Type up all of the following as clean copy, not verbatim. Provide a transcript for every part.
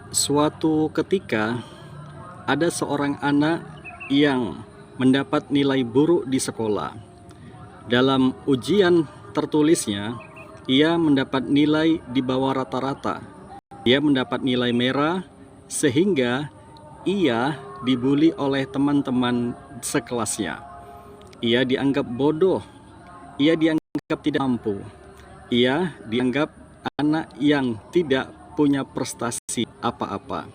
Suatu ketika, ada seorang anak yang mendapat nilai buruk di sekolah. Dalam ujian tertulisnya, ia mendapat nilai di bawah rata-rata. Ia mendapat nilai merah, sehingga ia dibuli oleh teman-teman sekelasnya. Ia dianggap bodoh, ia dianggap tidak mampu, ia dianggap anak yang tidak punya prestasi apa-apa.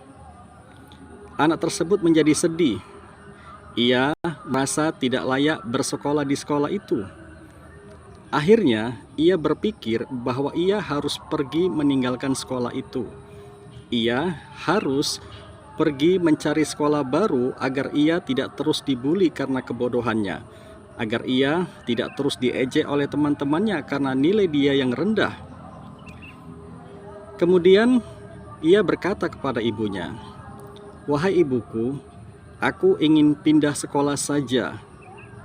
Anak tersebut menjadi sedih. Ia merasa tidak layak bersekolah di sekolah itu. Akhirnya, ia berpikir bahwa ia harus pergi meninggalkan sekolah itu. Ia harus pergi mencari sekolah baru agar ia tidak terus dibuli karena kebodohannya, agar ia tidak terus diejek oleh teman-temannya karena nilai dia yang rendah. Kemudian, ia berkata kepada ibunya, "Wahai ibuku, aku ingin pindah sekolah saja,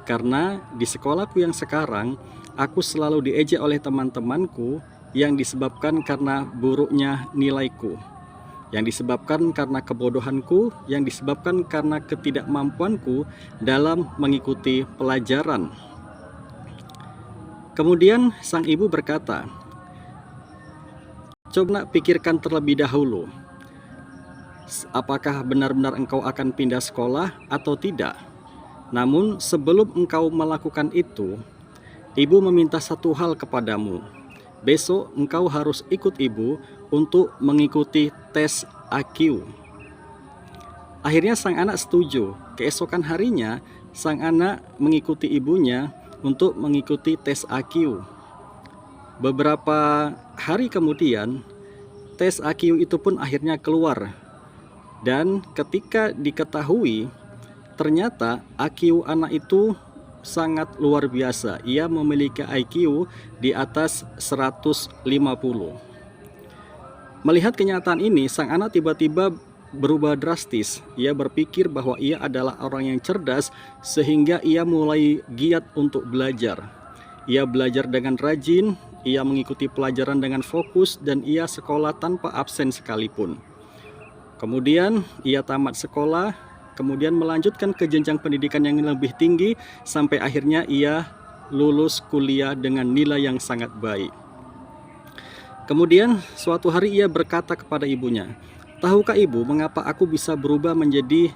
karena di sekolahku yang sekarang, aku selalu diejek oleh teman-temanku yang disebabkan karena buruknya nilaiku, yang disebabkan karena kebodohanku, yang disebabkan karena ketidakmampuanku dalam mengikuti pelajaran." Kemudian sang ibu berkata, "Coba pikirkan terlebih dahulu, apakah benar-benar engkau akan pindah sekolah atau tidak? Namun sebelum engkau melakukan itu, ibu meminta satu hal kepadamu. Besok engkau harus ikut ibu untuk mengikuti tes IQ." Akhirnya sang anak setuju. Keesokan harinya, sang anak mengikuti ibunya untuk mengikuti tes IQ. Beberapa hari kemudian, tes IQ itu pun akhirnya keluar. Dan ketika diketahui, ternyata IQ anak itu sangat luar biasa. Ia memiliki IQ di atas 150. Melihat kenyataan ini, sang anak tiba-tiba berubah drastis. Ia berpikir bahwa ia adalah orang yang cerdas, sehingga ia mulai giat untuk belajar. Ia belajar dengan rajin, ia mengikuti pelajaran dengan fokus, dan ia sekolah tanpa absen sekalipun. Kemudian ia tamat sekolah, kemudian melanjutkan ke jenjang pendidikan yang lebih tinggi, sampai akhirnya ia lulus kuliah dengan nilai yang sangat baik. Kemudian suatu hari ia berkata kepada ibunya, "Tahukah ibu mengapa aku bisa berubah menjadi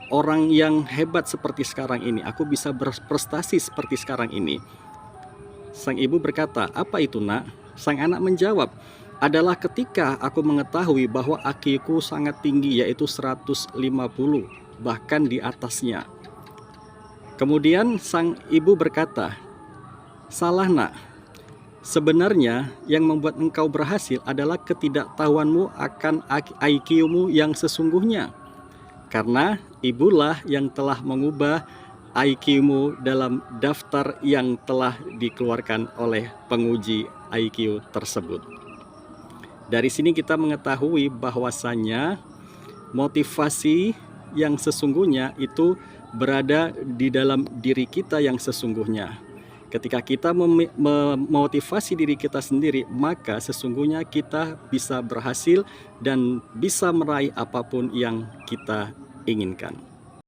orang yang hebat seperti sekarang ini? Aku bisa berprestasi seperti sekarang ini." Sang ibu berkata, "Apa itu, nak?" Sang anak menjawab, "Adalah ketika aku mengetahui bahwa IQ-ku sangat tinggi, yaitu 150, bahkan di atasnya." Kemudian sang ibu berkata, "Salah, nak. Sebenarnya yang membuat engkau berhasil adalah ketidaktahuanmu akan IQ-mu yang sesungguhnya. Karena ibulah yang telah mengubah IQ-mu dalam daftar yang telah dikeluarkan oleh penguji IQ tersebut." Dari sini kita mengetahui bahwasannya motivasi yang sesungguhnya itu berada di dalam diri kita yang sesungguhnya. Ketika kita memotivasi diri kita sendiri, maka sesungguhnya kita bisa berhasil dan bisa meraih apapun yang kita inginkan.